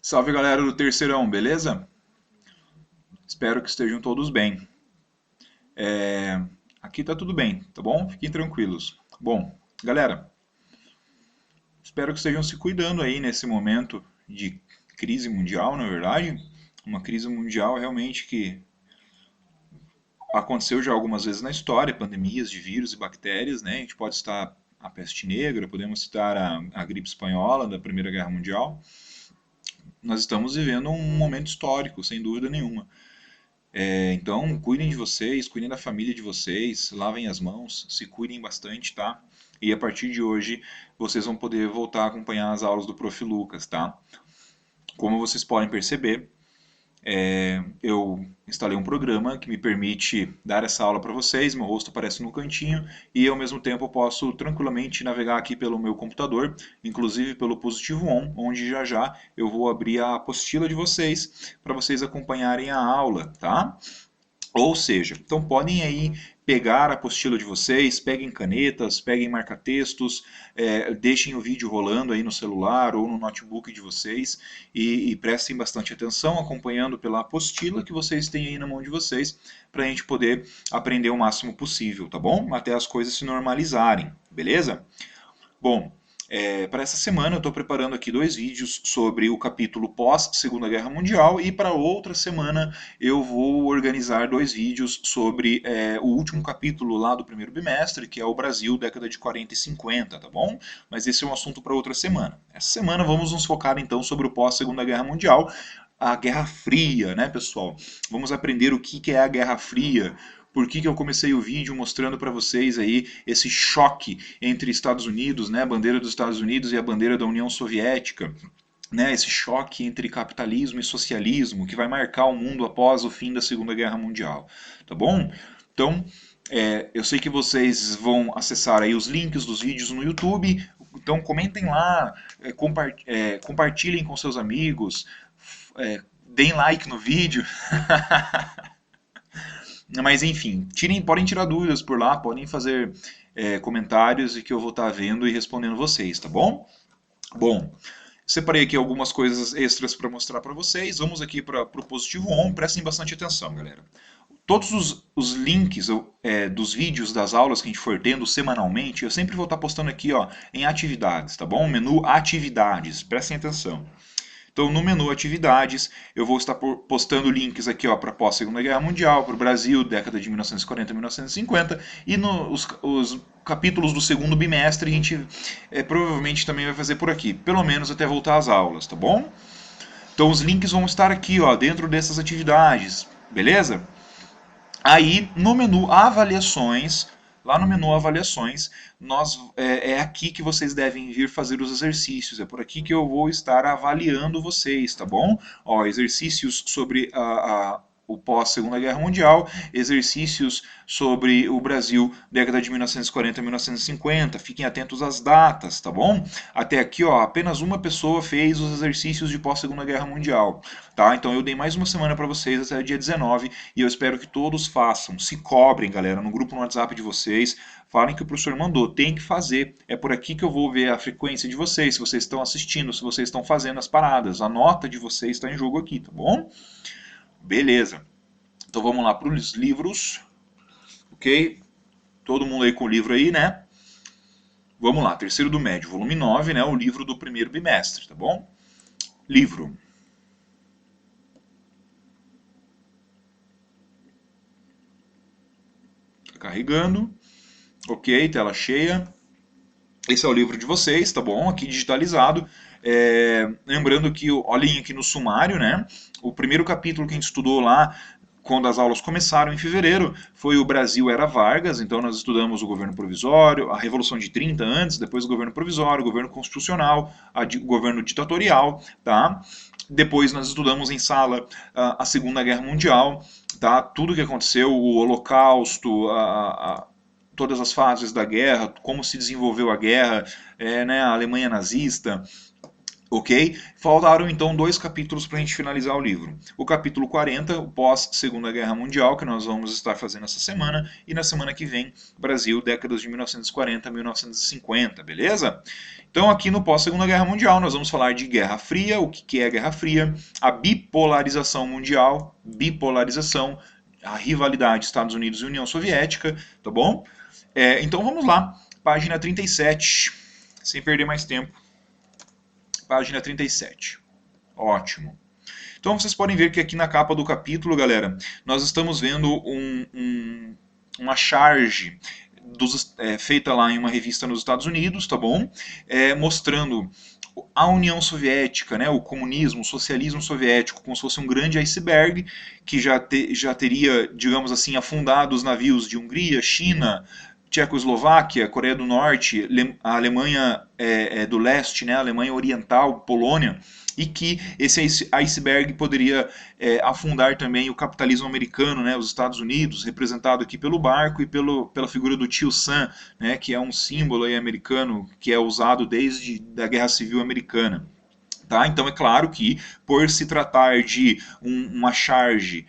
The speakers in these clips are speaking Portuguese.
Salve galera do Terceirão, beleza? Espero que estejam todos bem. É, Aqui tá tudo bem, tá bom? Fiquem tranquilos. Bom, galera, espero que estejam se cuidando aí nesse momento de crise mundial, na verdade. Uma crise mundial realmente que aconteceu já algumas vezes na história, pandemias de vírus e bactérias, né? A gente pode citar a peste negra, podemos citar a gripe espanhola da Primeira Guerra Mundial. Nós estamos vivendo um momento histórico, sem dúvida nenhuma. Então, cuidem de vocês, cuidem da família de vocês, lavem as mãos, se cuidem bastante, tá? E a partir de hoje, vocês vão poder voltar a acompanhar as aulas do Prof. Lucas, tá? Como vocês podem perceber, eu instalei um programa que me permite dar essa aula para vocês, meu rosto aparece no cantinho e ao mesmo tempo eu posso tranquilamente navegar aqui pelo meu computador, inclusive pelo Positivo On, onde já já eu vou abrir a apostila de vocês para vocês acompanharem a aula, tá? Ou seja, então podem aí pegar a apostila de vocês, peguem canetas, peguem marca-textos, deixem o vídeo rolando aí no celular ou no notebook de vocês e prestem bastante atenção, acompanhando pela apostila que vocês têm aí na mão de vocês, para a gente poder aprender o máximo possível, tá bom? Até as coisas se normalizarem, beleza? Bom, para essa semana eu estou preparando aqui dois vídeos sobre o capítulo pós Segunda Guerra Mundial e para outra semana eu vou organizar dois vídeos sobre o último capítulo lá do primeiro bimestre, que é o Brasil, década de 40 e 50, tá bom? Mas esse é um assunto para outra semana. Essa semana vamos nos focar então sobre o pós Segunda Guerra Mundial, a Guerra Fria, né, pessoal? Vamos aprender o que é a Guerra Fria, por que eu comecei o vídeo mostrando para vocês aí esse choque entre Estados Unidos, né, a bandeira dos Estados Unidos e a bandeira da União Soviética, né, esse choque entre capitalismo e socialismo que vai marcar o mundo após o fim da Segunda Guerra Mundial, tá bom? Então, eu sei que vocês vão acessar aí os links dos vídeos no YouTube, então comentem lá, compartilhem com seus amigos, deem like no vídeo. Mas enfim, podem tirar dúvidas por lá, podem fazer comentários e que eu vou estar vendo e respondendo vocês, tá bom? Bom, separei aqui algumas coisas extras para mostrar para vocês. Vamos aqui para o Positivo On, prestem bastante atenção, galera. Todos os links dos vídeos das aulas que a gente for tendo semanalmente, eu sempre vou estar postando aqui ó, em atividades, tá bom? Menu atividades, prestem atenção. Então, no menu Atividades, eu vou estar postando links aqui para pós-Segunda Guerra Mundial, para o Brasil, década de 1940 a 1950, e os capítulos do segundo bimestre a gente provavelmente também vai fazer por aqui, pelo menos até voltar às aulas, tá bom? Então, os links vão estar aqui dentro dessas atividades, beleza? Aí, no menu Avaliações, lá no menu Avaliações, é aqui que vocês devem vir fazer os exercícios. É por aqui que eu vou estar avaliando vocês, tá bom? Ó, exercícios sobre o pós-Segunda Guerra Mundial, exercícios sobre o Brasil, década de 1940 a 1950. Fiquem atentos às datas, tá bom? Até aqui, ó, apenas uma pessoa fez os exercícios de pós-Segunda Guerra Mundial, tá? Então eu dei mais uma semana para vocês até o dia 19 e eu espero que todos façam. Se cobrem, galera, no grupo no WhatsApp de vocês. Falem que o professor mandou, tem que fazer. É por aqui que eu vou ver a frequência de vocês, se vocês estão assistindo, se vocês estão fazendo as paradas. A nota de vocês está em jogo aqui, tá bom? Beleza. Então vamos lá para os livros, ok? Todo mundo aí com o livro aí, né? Vamos lá, terceiro do médio, volume 9, né? O livro do primeiro bimestre, tá bom? Livro. Tá carregando. Ok, tela cheia. Esse é o livro de vocês, tá bom? Aqui digitalizado. Lembrando que, olhem aqui no sumário, né? O primeiro capítulo que a gente estudou lá, quando as aulas começaram em fevereiro, foi o Brasil era Vargas. Então nós estudamos o governo provisório, a Revolução de 30 antes, depois o governo provisório, o governo constitucional, o governo ditatorial, tá? Depois nós estudamos em sala a Segunda Guerra Mundial, tá? Tudo que aconteceu, o Holocausto, todas as fases da guerra, como se desenvolveu a guerra, né, a Alemanha nazista, Ok? Faltaram então 2 capítulos para a gente finalizar o livro. O capítulo 40, o pós-Segunda Guerra Mundial, que nós vamos estar fazendo essa semana, e na semana que vem, Brasil, décadas de 1940 a 1950, beleza? Então, aqui no pós-Segunda Guerra Mundial, nós vamos falar de Guerra Fria, o que é a Guerra Fria, a bipolarização mundial, a rivalidade Estados Unidos e União Soviética, tá bom? Então vamos lá, página 37, sem perder mais tempo. Página 37. Ótimo. Então vocês podem ver que aqui na capa do capítulo, galera, nós estamos vendo uma charge feita lá em uma revista nos Estados Unidos, tá bom? Mostrando a União Soviética, né, o comunismo, o socialismo soviético, como se fosse um grande iceberg que já teria, digamos assim, afundado os navios de Hungria, China, Tchecoslováquia, Coreia do Norte, a Alemanha do Leste, né, a Alemanha Oriental, Polônia, e que esse iceberg poderia afundar também o capitalismo americano, né, os Estados Unidos, representado aqui pelo barco e pela figura do tio Sam, né, que é um símbolo aí americano que é usado desde a Guerra Civil Americana. Tá? Então é claro que, por se tratar de uma charge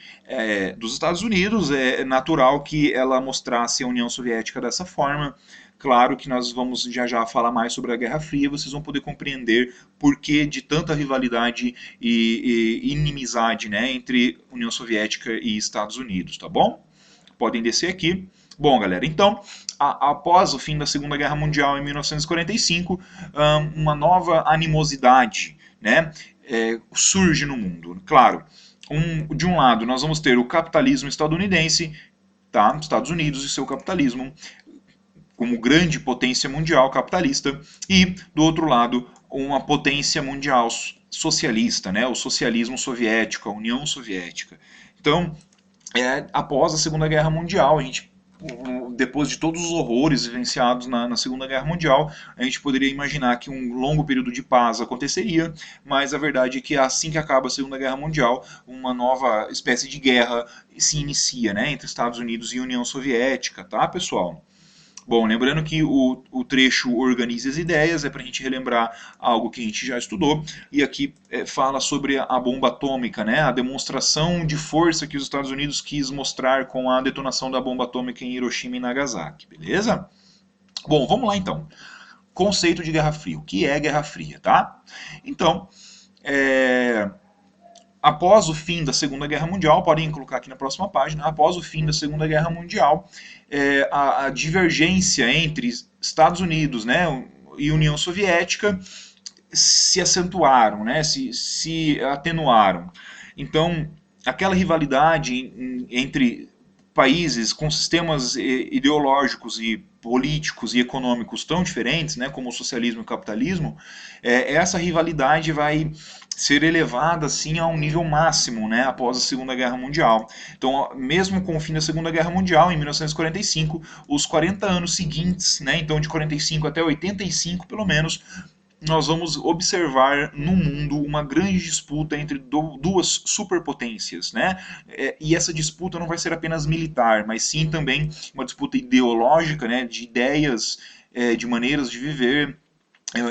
dos Estados Unidos, é natural que ela mostrasse a União Soviética dessa forma. Claro que nós vamos já falar mais sobre a Guerra Fria, vocês vão poder compreender por que de tanta rivalidade e inimizade, né, entre União Soviética e Estados Unidos, tá bom? Podem descer aqui. Bom, galera, então, após o fim da Segunda Guerra Mundial em 1945, uma nova animosidade, né, surge no mundo. Claro, de um lado nós vamos ter o capitalismo estadunidense, tá, Estados Unidos e seu capitalismo, como grande potência mundial capitalista, e do outro lado uma potência mundial socialista, né, o socialismo soviético, a União Soviética. Então, após a Segunda Guerra Mundial, a gente, depois de todos os horrores vivenciados na Segunda Guerra Mundial, a gente poderia imaginar que um longo período de paz aconteceria, mas a verdade é que assim que acaba a Segunda Guerra Mundial, uma nova espécie de guerra se inicia, né, entre Estados Unidos e União Soviética, tá, pessoal? Bom, lembrando que o trecho Organize as Ideias é para a gente relembrar algo que a gente já estudou, e aqui fala sobre a bomba atômica, né? A demonstração de força que os Estados Unidos quis mostrar com a detonação da bomba atômica em Hiroshima e Nagasaki, beleza? Bom, vamos lá então. Conceito de Guerra Fria. O que é Guerra Fria, tá? Então, após o fim da Segunda Guerra Mundial, podem colocar aqui na próxima página, após o fim da Segunda Guerra Mundial, a divergência entre Estados Unidos, né, e União Soviética se acentuaram, né, se atenuaram. Então, aquela rivalidade entre países com sistemas ideológicos e políticos e econômicos tão diferentes, né, como o socialismo e o capitalismo, essa rivalidade vai ser elevada assim a um nível máximo, né, após a Segunda Guerra Mundial. Então, mesmo com o fim da Segunda Guerra Mundial, em 1945, os 40 anos seguintes, né, então de 45 até 85 pelo menos, nós vamos observar no mundo uma grande disputa entre duas superpotências, né? E essa disputa não vai ser apenas militar, mas sim também uma disputa ideológica, né? De ideias, de maneiras de viver,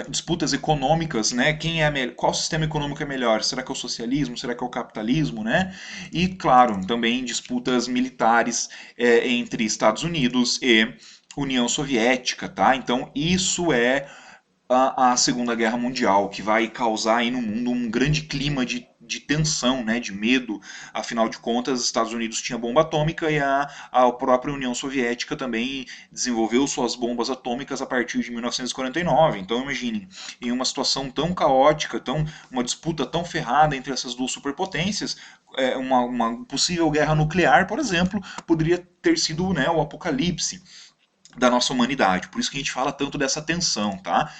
disputas econômicas, né? Qual sistema econômico é melhor? Será que é o socialismo? Será que é o capitalismo, né? E claro, também disputas militares entre Estados Unidos e União Soviética, tá? Então isso é a Segunda Guerra Mundial, que vai causar aí no mundo um grande clima de tensão, né, de medo. Afinal de contas, os Estados Unidos tinha bomba atômica e a própria União Soviética também desenvolveu suas bombas atômicas a partir de 1949. Então, imaginem, em uma situação tão caótica, uma disputa tão ferrada entre essas duas superpotências, uma possível guerra nuclear, por exemplo, poderia ter sido, né, o apocalipse da nossa humanidade. Por isso que a gente fala tanto dessa tensão, tá?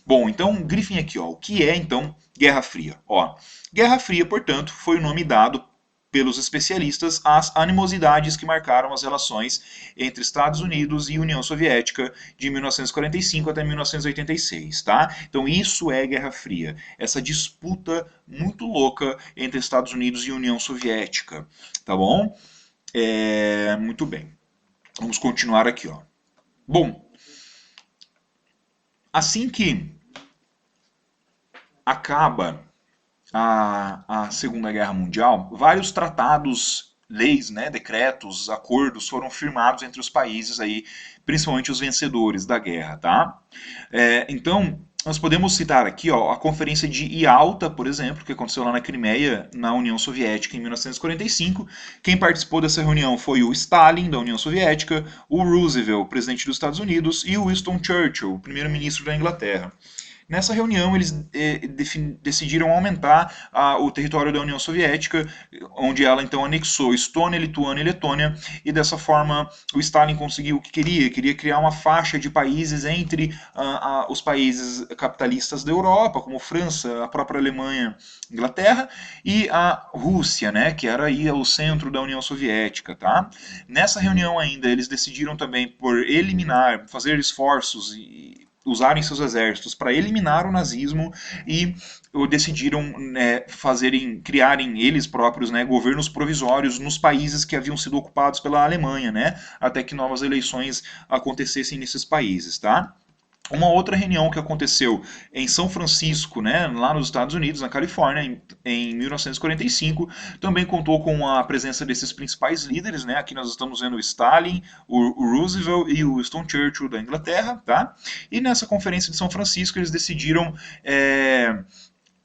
Bom, então grifem aqui, ó, o que é então Guerra Fria? Ó, Guerra Fria, portanto, foi o nome dado pelos especialistas às animosidades que marcaram as relações entre Estados Unidos e União Soviética de 1945 até 1986, tá? Então isso é Guerra Fria, essa disputa muito louca entre Estados Unidos e União Soviética, tá bom? Muito bem. Vamos continuar aqui, ó. Bom, assim que acaba a Segunda Guerra Mundial, vários tratados, leis, né, decretos, acordos foram firmados entre os países aí, principalmente os vencedores da guerra, tá? Então, nós podemos citar aqui ó, a Conferência de Ialta, por exemplo, que aconteceu lá na Crimeia, na União Soviética, em 1945. Quem participou dessa reunião foi o Stalin, da União Soviética, o Roosevelt, presidente dos Estados Unidos, e o Winston Churchill, primeiro-ministro da Inglaterra. Nessa reunião, eles decidiram aumentar o território da União Soviética, onde ela então anexou Estônia, Lituânia e Letônia, e dessa forma o Stalin conseguiu o que queria criar uma faixa de países entre os países capitalistas da Europa, como França, a própria Alemanha, Inglaterra, e a Rússia, né, que era aí o centro da União Soviética. Tá? Nessa reunião ainda, eles decidiram também por eliminar, fazer esforços e usarem seus exércitos para eliminar o nazismo e decidiram criarem eles próprios, né, governos provisórios nos países que haviam sido ocupados pela Alemanha, né, até que novas eleições acontecessem nesses países, tá? Uma outra reunião que aconteceu em São Francisco, né, lá nos Estados Unidos, na Califórnia, em 1945, também contou com a presença desses principais líderes, né? Aqui nós estamos vendo o Stalin, o Roosevelt e o Winston Churchill da Inglaterra, tá? E nessa conferência de São Francisco eles decidiram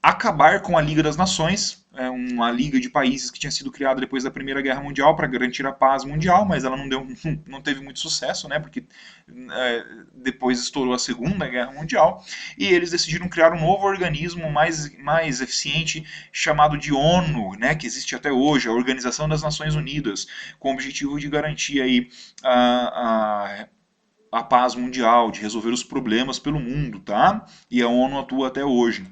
acabar com a Liga das Nações, uma liga de países que tinha sido criada depois da Primeira Guerra Mundial para garantir a paz mundial, mas ela não teve muito sucesso, né, porque depois estourou a Segunda Guerra Mundial, e eles decidiram criar um novo organismo mais eficiente chamado de ONU, né, que existe até hoje, a Organização das Nações Unidas, com o objetivo de garantir aí a paz mundial, de resolver os problemas pelo mundo, tá? E a ONU atua até hoje.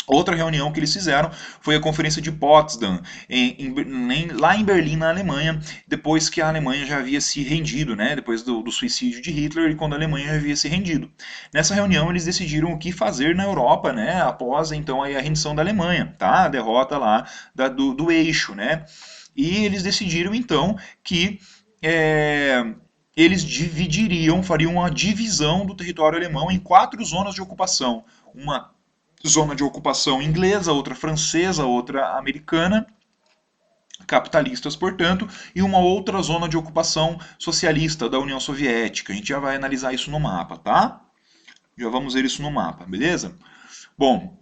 Outra reunião que eles fizeram foi a Conferência de Potsdam, lá em Berlim, na Alemanha, depois que a Alemanha já havia se rendido, né, depois do suicídio de Hitler e quando a Alemanha já havia se rendido. Nessa reunião eles decidiram o que fazer na Europa, né, após então a rendição da Alemanha, tá, a derrota lá do eixo, né, e eles decidiram então que eles fariam uma divisão do território alemão em 4 zonas de ocupação, uma zona de ocupação inglesa, outra francesa, outra americana, capitalistas, portanto, e uma outra zona de ocupação socialista da União Soviética. A gente já vai analisar isso no mapa, tá? Já vamos ver isso no mapa, beleza? Bom,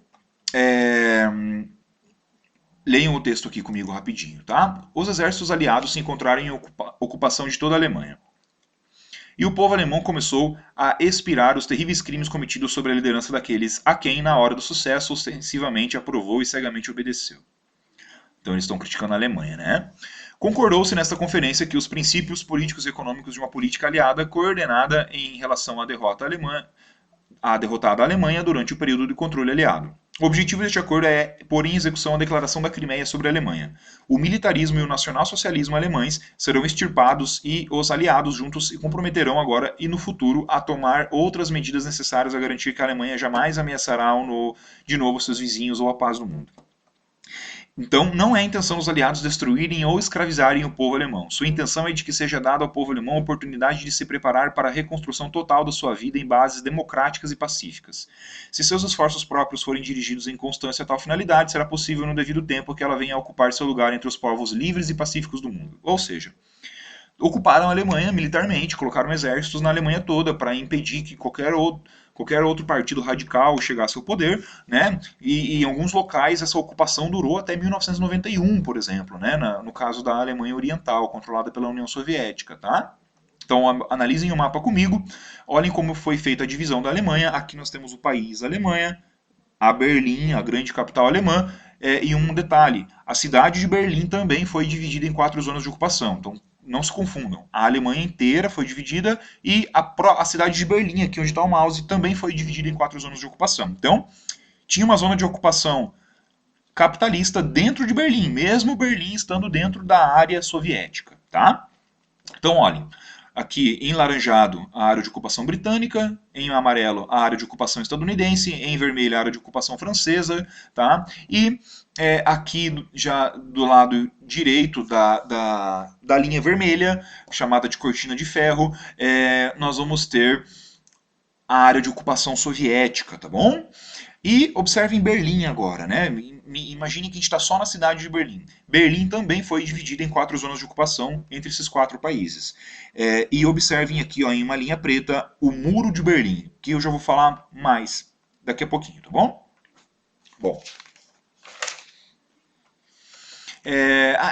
leiam o texto aqui comigo rapidinho, tá? Os exércitos aliados se encontraram em ocupação de toda a Alemanha. E o povo alemão começou a expiar os terríveis crimes cometidos sobre a liderança daqueles a quem, na hora do sucesso, ostensivamente aprovou e cegamente obedeceu. Então eles estão criticando a Alemanha, né? Concordou-se nesta conferência que os princípios políticos e econômicos de uma política aliada coordenada em relação à derrotada Alemanha durante o período de controle aliado. O objetivo deste acordo é pôr em execução a declaração da Crimeia sobre a Alemanha. O militarismo e o nacionalsocialismo alemães serão extirpados e os aliados juntos se comprometerão agora e no futuro a tomar outras medidas necessárias a garantir que a Alemanha jamais ameaçará de novo seus vizinhos ou a paz do mundo. Então, não é a intenção dos aliados destruírem ou escravizarem o povo alemão. Sua intenção é de que seja dada ao povo alemão a oportunidade de se preparar para a reconstrução total da sua vida em bases democráticas e pacíficas. Se seus esforços próprios forem dirigidos em constância a tal finalidade, será possível no devido tempo que ela venha a ocupar seu lugar entre os povos livres e pacíficos do mundo. Ou seja, ocuparam a Alemanha militarmente, colocaram exércitos na Alemanha toda para impedir que qualquer outro partido radical chegasse ao poder, né? E em alguns locais essa ocupação durou até 1991, por exemplo, né? No caso da Alemanha Oriental, controlada pela União Soviética, tá? Então analisem o mapa comigo, olhem como foi feita a divisão da Alemanha. Aqui nós temos o país Alemanha, a Berlim, a grande capital alemã, e um detalhe, a cidade de Berlim também foi dividida em 4 zonas de ocupação. Então não se confundam. A Alemanha inteira foi dividida e a cidade de Berlim, aqui onde está o mouse, também foi dividida em 4 zonas de ocupação. Então, tinha uma zona de ocupação capitalista dentro de Berlim, mesmo Berlim estando dentro da área soviética. Tá? Então, olhem, aqui em laranjado a área de ocupação britânica, em amarelo a área de ocupação estadunidense, em vermelho a área de ocupação francesa, tá? E aqui já do lado direito da linha vermelha, chamada de cortina de ferro, nós vamos ter a área de ocupação soviética, tá bom? E observem Berlim agora, né? Imagine que a gente está só na cidade de Berlim. Berlim também foi dividida em 4 zonas de ocupação entre esses 4 países. E observem aqui, ó, em uma linha preta, o Muro de Berlim, que eu já vou falar mais daqui a pouquinho, tá bom? Bom,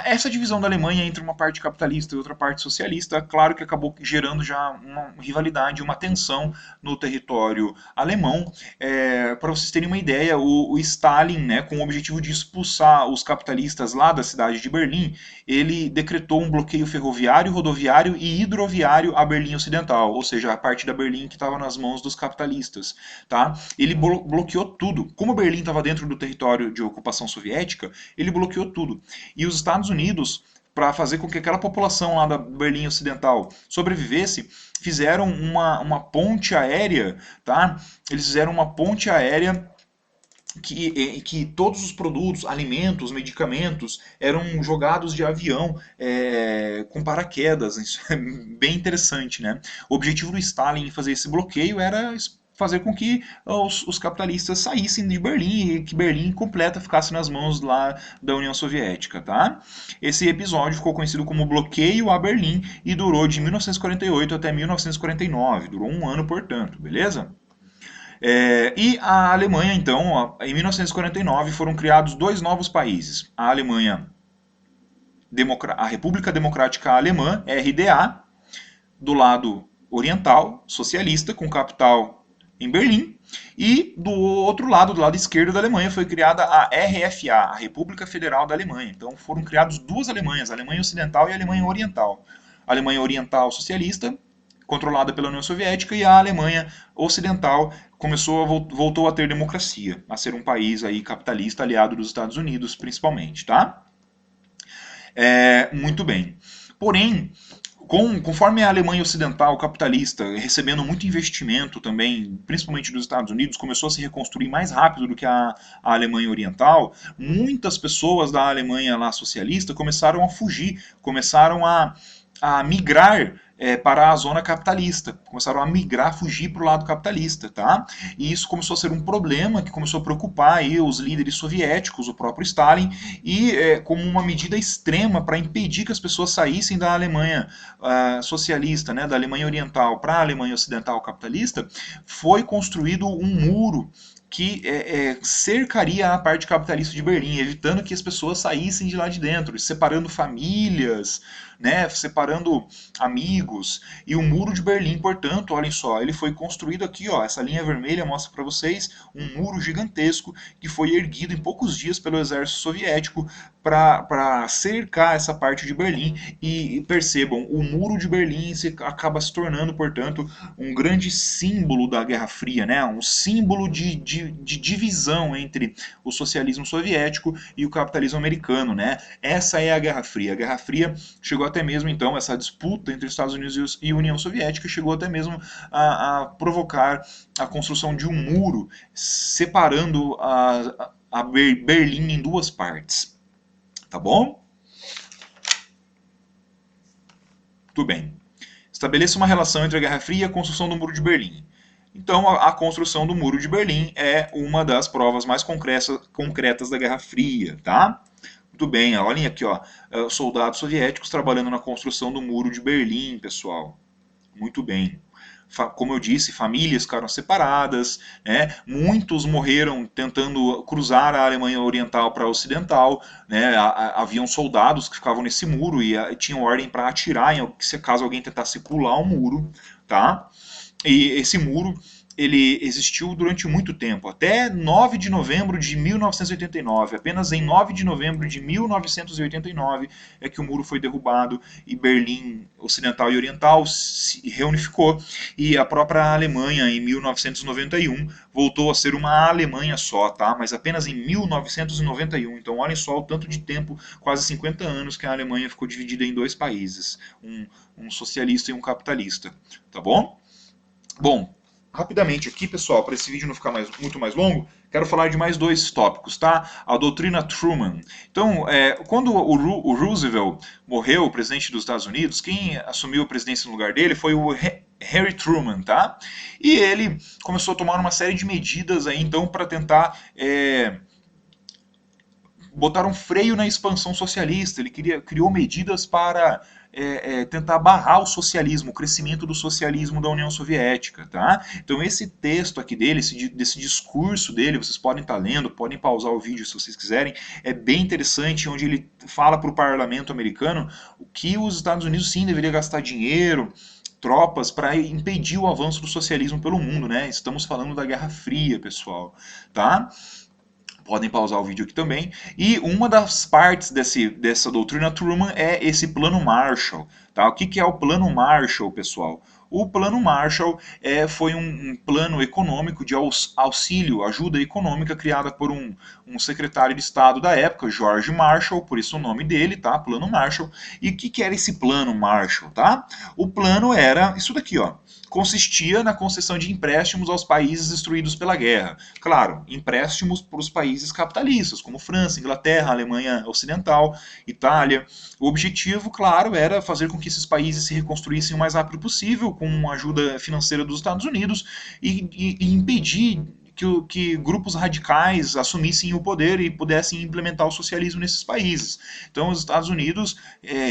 essa divisão da Alemanha entre uma parte capitalista e outra parte socialista, claro que acabou gerando já uma rivalidade, uma tensão no território alemão. Para vocês terem uma ideia, o Stalin, né, com o objetivo de expulsar os capitalistas lá da cidade de Berlim, ele decretou um bloqueio ferroviário, rodoviário e hidroviário a Berlim Ocidental, ou seja, a parte da Berlim que estava nas mãos dos capitalistas. Tá? Ele bloqueou tudo. Como Berlim estava dentro do território de ocupação soviética, ele bloqueou tudo. E os Estados Unidos, para fazer com que aquela população lá da Berlim Ocidental sobrevivesse, fizeram uma ponte aérea, tá? Eles fizeram uma ponte aérea que todos os produtos, alimentos, medicamentos, eram jogados de avião com paraquedas. Isso é bem interessante, né? O objetivo do Stalin em fazer esse bloqueio era fazer com que os capitalistas saíssem de Berlim e que Berlim completa ficasse nas mãos lá da União Soviética, tá? Esse episódio ficou conhecido como Bloqueio a Berlim e durou de 1948 até 1949, durou um ano, portanto, beleza? E a Alemanha, então, em 1949 foram criados 2 novos países. A Alemanha, a República Democrática Alemã, RDA, do lado oriental, socialista, com capital em Berlim, e do outro lado, do lado esquerdo da Alemanha, foi criada a RFA, a República Federal da Alemanha. Então foram criadas 2 Alemanhas, a Alemanha Ocidental e a Alemanha Oriental. A Alemanha Oriental socialista, controlada pela União Soviética, e a Alemanha Ocidental voltou a ter democracia, a ser um país aí capitalista aliado dos Estados Unidos, principalmente, tá? Muito bem. Porém, conforme a Alemanha Ocidental capitalista, recebendo muito investimento também, principalmente dos Estados Unidos, começou a se reconstruir mais rápido do que a Alemanha Oriental, muitas pessoas da Alemanha lá socialista começaram a fugir, começaram a migrar para a zona capitalista, começaram a migrar, fugir para o lado capitalista, tá? E isso começou a ser um problema que começou a preocupar aí os líderes soviéticos, o próprio Stalin, e como uma medida extrema para impedir que as pessoas saíssem da Alemanha socialista, né, da Alemanha Oriental para a Alemanha Ocidental capitalista, foi construído um muro que cercaria a parte capitalista de Berlim, evitando que as pessoas saíssem de lá de dentro, separando famílias, né, separando amigos. E o Muro de Berlim, portanto, olhem só, ele foi construído aqui, ó, essa linha vermelha mostra para vocês um muro gigantesco que foi erguido em poucos dias pelo exército soviético para cercar essa parte de Berlim. E percebam, o Muro de Berlim acaba se tornando, portanto, um grande símbolo da Guerra Fria, né? Um símbolo de divisão entre o socialismo soviético e o capitalismo americano, né? Essa é a Guerra Fria. A Guerra Fria chegou até mesmo, então, essa disputa entre Estados Unidos e União Soviética chegou até mesmo a provocar a construção de um muro separando a Berlim em 2 partes. Tá bom? Tudo bem. Estabeleça uma relação entre a Guerra Fria e a construção do Muro de Berlim. Então, a construção do Muro de Berlim é uma das provas mais concretas da Guerra Fria, tá? Muito bem, olhem aqui, ó, soldados soviéticos trabalhando na construção do Muro de Berlim, pessoal. Muito bem. Como eu disse, famílias ficaram separadas, né? Muitos morreram tentando cruzar a Alemanha Oriental para a Ocidental, né? Haviam soldados que ficavam nesse muro e tinham ordem para atirar se caso alguém tentasse pular o muro, tá? E esse muro ele existiu durante muito tempo, até 9 de novembro de 1989. Apenas em 9 de novembro de 1989 é que o muro foi derrubado e Berlim Ocidental e Oriental se reunificou, e a própria Alemanha em 1991 voltou a ser uma Alemanha só, tá? Mas apenas em 1991. Então olhem só o tanto de tempo, quase 50 anos, que a Alemanha ficou dividida em 2 países, um socialista e um capitalista, tá bom? Bom, rapidamente aqui, pessoal, para esse vídeo não ficar muito mais longo, quero falar de mais 2 tópicos, tá? A doutrina Truman. Então, quando o Roosevelt morreu, o presidente dos Estados Unidos, quem assumiu a presidência no lugar dele foi o Harry Truman, tá? E ele começou a tomar uma série de medidas aí, então, para tentar botar um freio na expansão socialista. Ele criou medidas para tentar barrar o socialismo, o crescimento do socialismo da União Soviética, tá? Então esse texto aqui dele, desse discurso dele, vocês podem estar lendo, podem pausar o vídeo se vocês quiserem, é bem interessante, onde ele fala para o parlamento americano que os Estados Unidos sim deveria gastar dinheiro, tropas para impedir o avanço do socialismo pelo mundo, né? Estamos falando da Guerra Fria, pessoal, tá? Podem pausar o vídeo aqui também. E uma das partes dessa doutrina Truman é esse plano Marshall. Tá? O que é o plano Marshall, pessoal? O plano Marshall foi um plano econômico de auxílio, ajuda econômica, criada por um secretário de Estado da época, George Marshall, por isso o nome dele, tá? Plano Marshall. E o que era esse plano Marshall? Tá? O plano era isso daqui, ó. Consistia na concessão de empréstimos aos países destruídos pela guerra. Claro, empréstimos para os países capitalistas, como França, Inglaterra, Alemanha Ocidental, Itália. O objetivo, claro, era fazer com que esses países se reconstruíssem o mais rápido possível, com a ajuda financeira dos Estados Unidos, e impedir que grupos radicais assumissem o poder e pudessem implementar o socialismo nesses países. Então, os Estados Unidos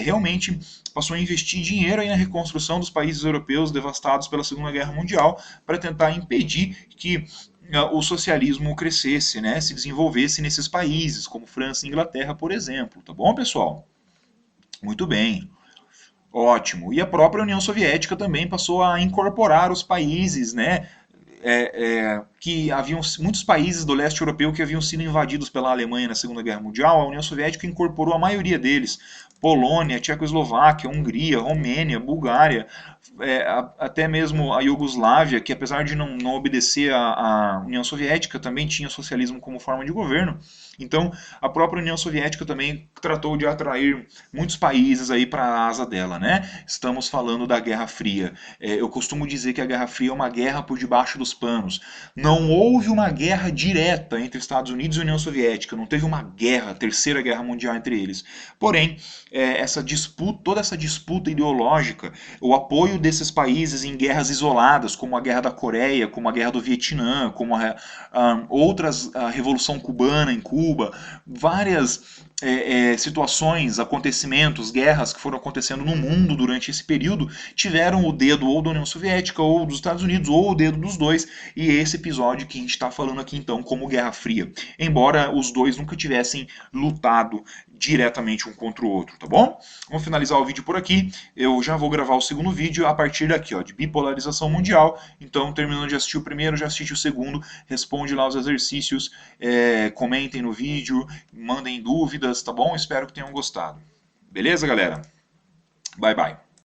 realmente passou a investir dinheiro aí na reconstrução dos países europeus devastados pela Segunda Guerra Mundial para tentar impedir que o socialismo crescesse, né, se desenvolvesse nesses países, como França e Inglaterra, por exemplo. Tá bom, pessoal? Muito bem. Ótimo. E a própria União Soviética também passou a incorporar os países, né, que haviam muitos países do leste europeu que haviam sido invadidos pela Alemanha na Segunda Guerra Mundial. A União Soviética incorporou a maioria deles: Polônia, Tchecoslováquia, Hungria, Romênia, Bulgária, até mesmo a Iugoslávia, que apesar de não obedecer à União Soviética, também tinha socialismo como forma de governo. Então, a própria União Soviética também tratou de atrair muitos países aí para a asa dela, né? Estamos falando da Guerra Fria. Eu costumo dizer que a Guerra Fria é uma guerra por debaixo dos panos. Não houve uma guerra direta entre Estados Unidos e União Soviética. Não teve uma guerra, terceira guerra mundial entre eles. Porém, essa disputa, toda essa disputa ideológica, o apoio desses países em guerras isoladas, como a Guerra da Coreia, como a Guerra do Vietnã, como a Revolução Cubana em Cuba, várias situações, acontecimentos, guerras que foram acontecendo no mundo durante esse período, tiveram o dedo ou da União Soviética, ou dos Estados Unidos, ou o dedo dos dois, e esse episódio que a gente está falando aqui então como Guerra Fria, embora os dois nunca tivessem lutado diretamente um contra o outro, tá bom? Vamos finalizar o vídeo por aqui. Eu já vou gravar o segundo vídeo a partir daqui, ó, de bipolarização mundial. Então, terminando de assistir o primeiro, já assiste o segundo, responde lá os exercícios, comentem no vídeo, mandem dúvidas, tá bom? Espero que tenham gostado. Beleza, galera? Bye, bye.